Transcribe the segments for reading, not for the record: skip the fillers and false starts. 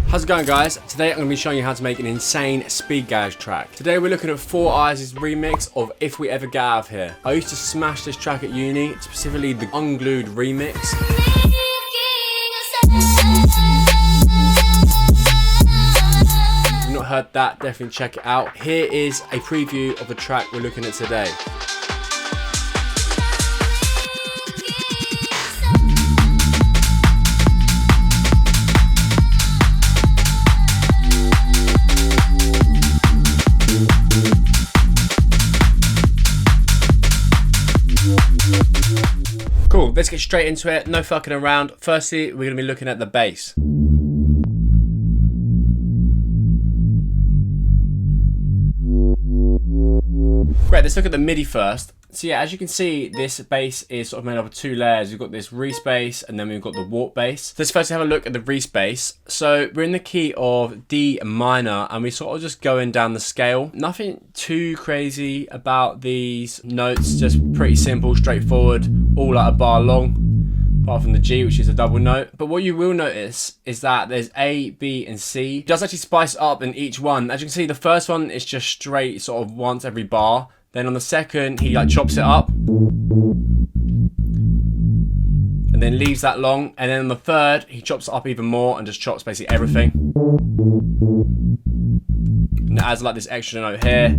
How's it going, guys? Today I'm going to be showing you how to make an insane speed garage track. Today we're looking at 4 Eyes' remix of If We Ever Get Out of Here. I used to smash this track at uni, specifically the unglued remix. If you've not heard that, definitely check it out. Here is a preview of the track we're looking at today. Cool, let's get straight into it, no fucking around. Firstly, we're going to be looking at the bass. Great, let's look at the MIDI first. So yeah, as you can see, this bass is sort of made up of 2 layers. We've got this Reese bass and then we've got the warp bass. Let's first have a look at the Reese bass. So we're in the key of D minor and we're sort of just going down the scale. Nothing too crazy about these notes, just pretty simple, straightforward, all like a bar long, apart from the G, which is a double note. But what you will notice is that there's A, B, and C. It does actually spice up in each one. As you can see, the first one is just straight, sort of once every bar. Then on the second, he like chops it up and then leaves that long. And then on the third, he chops it up even more and just chops basically everything. And it adds like this extra note here.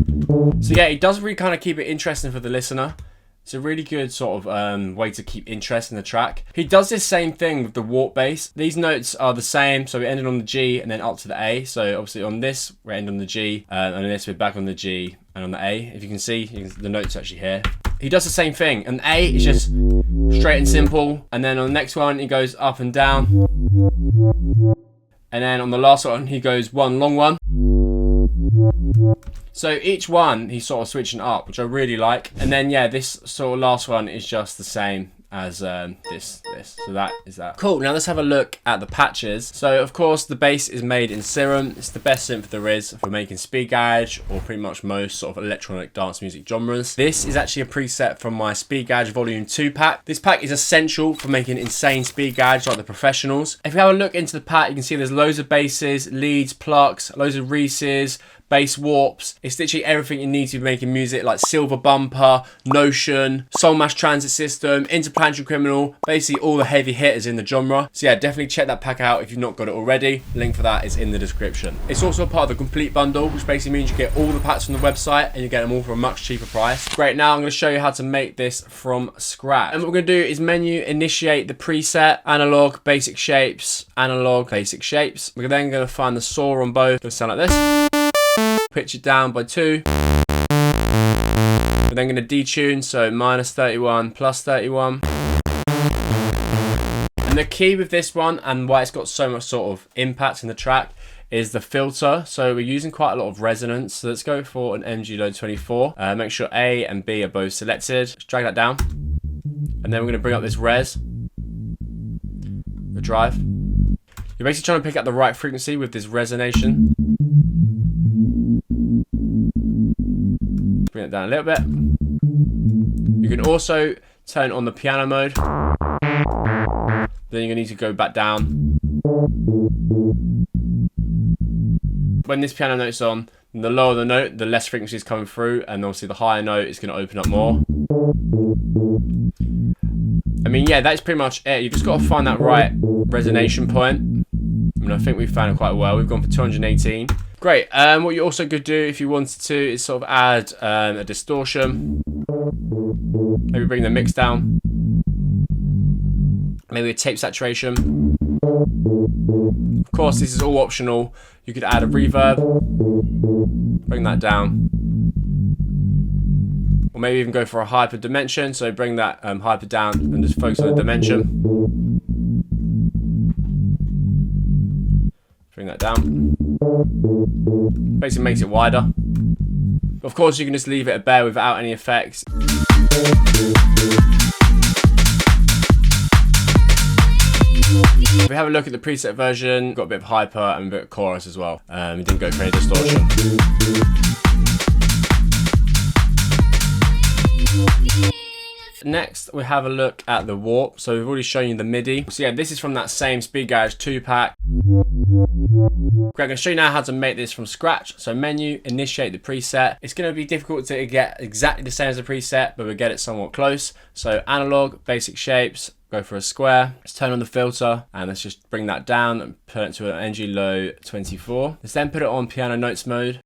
So yeah, it does really kind of keep it interesting for the listener. It's a really good sort of way to keep interest in the track. He does this same thing with the warp bass. These notes are the same, so we ended on the G and then up to the A. So obviously on this, we're ending on the G, and on this, we're back on the G and on the A. If you can see, the notes actually here. He does the same thing, and A is just straight and simple, and then on the next one, he goes up and down. And then on the last one, he goes one long one. So each one, he's sort of switching up, which I really like. And then, yeah, this sort of last one is just the same as this. So that is that. Cool, now let's have a look at the patches. So, of course, the bass is made in Serum. It's the best synth there is for making speed garage or pretty much most sort of electronic dance music genres. This is actually a preset from my Speed Garage Volume 2 pack. This pack is essential for making insane speed garage like the professionals. If you have a look into the pack, you can see there's loads of basses, leads, plucks, loads of Reeses, bass warps. It's literally everything you need to be making music, like Silver Bumper, Notion, Soul Mash Transit System, Interplanetary Criminal, basically all the heavy hitters in the genre. So yeah, definitely check that pack out if you've not got it already. Link for that is in the description. It's also a part of the complete bundle, which basically means you get all the packs from the website and you get them all for a much cheaper price. Great, now I'm going to show you how to make this from scratch. And what we're going to do is menu initiate the preset, analog, basic shapes, analog, basic shapes. We're then going to find the saw on both. It'll sound like this. Pitch it down by 2. We're then going to detune, so minus 31, plus 31. And the key with this one, and why it's got so much sort of impact in the track, is the filter. So we're using quite a lot of resonance. So let's go for an MG Load 24. Make sure A and B are both selected. Just drag that down. And then we're going to bring up this res, the drive. You're basically trying to pick up the right frequency with this resonation. Bring it down a little bit. You can also turn on the piano mode. Then you're going to need to go back down. When this piano note's on, the lower the note, the less frequency is coming through, and obviously the higher note is going to open up more. I mean, yeah, that's pretty much it. You've just got to find that right resonation point. I mean, I think we've found it quite well. We've gone for 218. Great. What you also could do if you wanted to is sort of add a distortion. Maybe bring the mix down. Maybe a tape saturation. Of course, this is all optional. You could add a reverb. Bring that down. Or maybe even go for a hyper dimension. So bring that hyper down and just focus on the dimension. Bring that down. Basically makes it wider. Of course, you can just leave it at bare without any effects. If we have a look at the preset version, got a bit of hyper and a bit of chorus as well. We didn't go for any distortion. Next, we have a look at the warp. So we've already shown you the MIDI. So yeah, this is from that same Speed Garage 2-pack. Great, I'm going to show you now how to make this from scratch. So menu, initiate the preset. It's going to be difficult to get exactly the same as the preset, but we'll get it somewhat close. So analog, basic shapes, go for a square. Let's turn on the filter and let's just bring that down and put it to an energy low 24. Let's then put it on piano notes mode.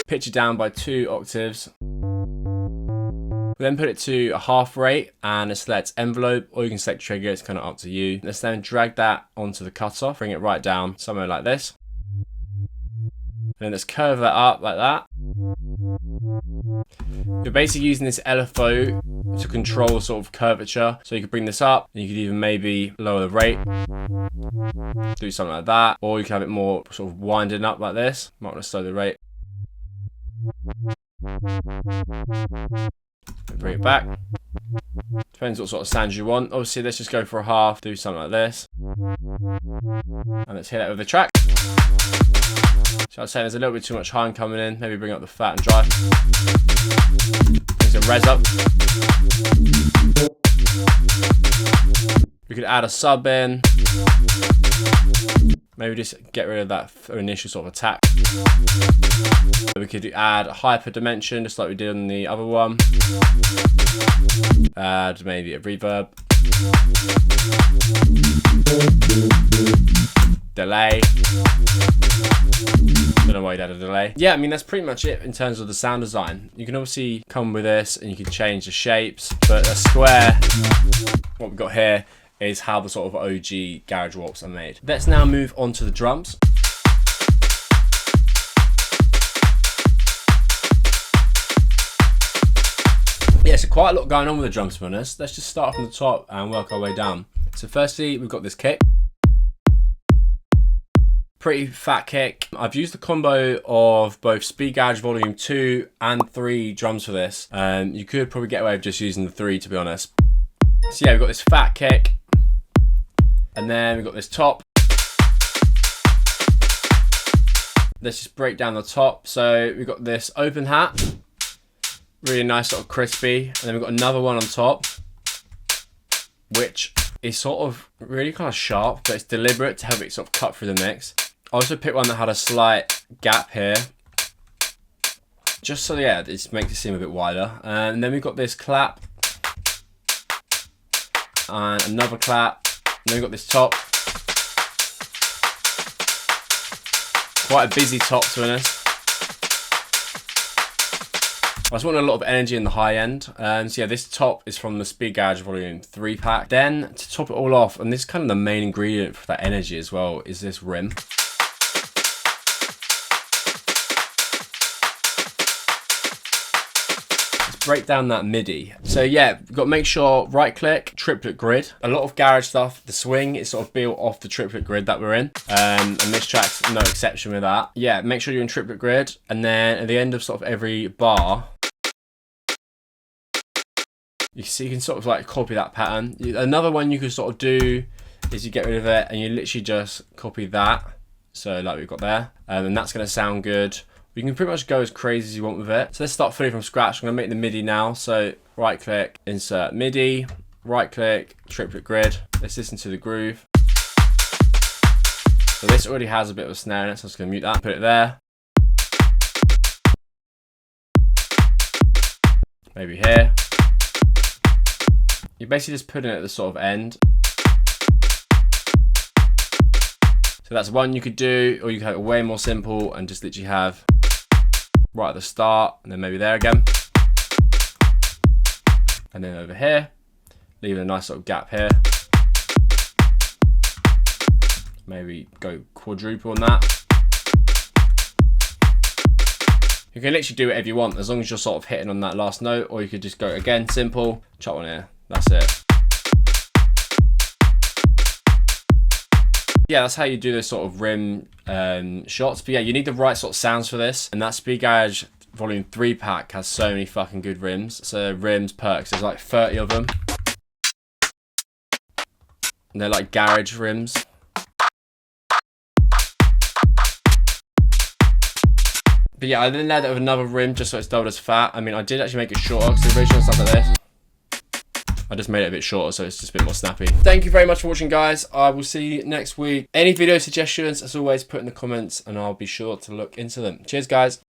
Pitch it down by 2 octaves. We then put it to a half rate and let's select envelope, or you can select trigger, it's kind of up to you. Let's then drag that onto the cutoff, bring it right down somewhere like this. And then let's curve that up like that. You're basically using this LFO to control sort of curvature. So you could bring this up and you could even maybe lower the rate. Do something like that. Or you can have it more sort of winding up like this. Might want to slow the rate. Bring it back. Depends what sort of sounds you want. Obviously, let's just go for a half, do something like this. And let's hit that with the track. So I'd say there's a little bit too much high coming in. Maybe bring up the fat and dry. Bring some res up. We could add a sub in. Maybe just get rid of that initial sort of attack. We could add a hyper dimension, just like we did on the other one. Add maybe a reverb. Delay. Don't know why you'd add a delay. Yeah, I mean, that's pretty much it in terms of the sound design. You can obviously come with this and you can change the shapes, but a square, what we've got here, is how the sort of OG garage warps are made. Let's now move on to the drums. Yeah, so quite a lot going on with the drums, to be honest. Let's just start from the top and work our way down. So firstly, we've got this kick. Pretty fat kick. I've used the combo of both Speed Garage Volume 2 and 3 drums for this. You could probably get away with just using the 3, to be honest. So yeah, we've got this fat kick. And then we've got this top. Let's just break down the top. So we've got this open hat. Really nice, sort of crispy. And then we've got another one on top, which is sort of really kind of sharp, but it's deliberate to help it sort of cut through the mix. I also picked one that had a slight gap here. Just so, yeah, this makes it seem a bit wider. And then we've got this clap. And another clap. And then we've got this top. Quite a busy top, to be honest. I just want a lot of energy in the high end. So yeah, this top is from the Speed Garage Volume 3 pack. Then to top it all off, and this is kind of the main ingredient for that energy as well, is this rim. Break down that MIDI. So yeah, you've got to make sure right click, triplet grid. A lot of garage stuff, the swing is sort of built off the triplet grid that we're in. And this track's no exception with that. Yeah, make sure you're in triplet grid. And then at the end of sort of every bar, you can sort of like copy that pattern. Another one you could sort of do is you get rid of it and you literally just copy that. So like we've got there. And that's going to sound good. You can pretty much go as crazy as you want with it. So let's start fully from scratch. I'm gonna make the MIDI now. So right click, insert MIDI, right click, triplet grid. Let's listen to the groove. So this already has a bit of a snare in it, so I'm just gonna mute that, put it there. Maybe here. You're basically just putting it at the sort of end. So that's one you could do, or you could have it way more simple and just literally have right at the start, and then maybe there again. And then over here, leaving a nice sort of gap here. Maybe go quadruple on that. You can literally do whatever you want, as long as you're sort of hitting on that last note, or you could just go again, simple, chop one here, that's it. Yeah, that's how you do this sort of rim shots. But yeah, you need the right sort of sounds for this. And that Speed Garage Volume 3 pack has so many fucking good rims. So rims, perks, there's like 30 of them. And they're like garage rims. But But yeah, I then layered it with another rim just so it's doubled as fat. I mean, I did actually make it shorter because the original stuff like this, I just made it a bit shorter so it's just a bit more snappy. Thank you very much for watching, guys. I will see you next week. Any video suggestions, as always, put in the comments and I'll be sure to look into them. Cheers, guys.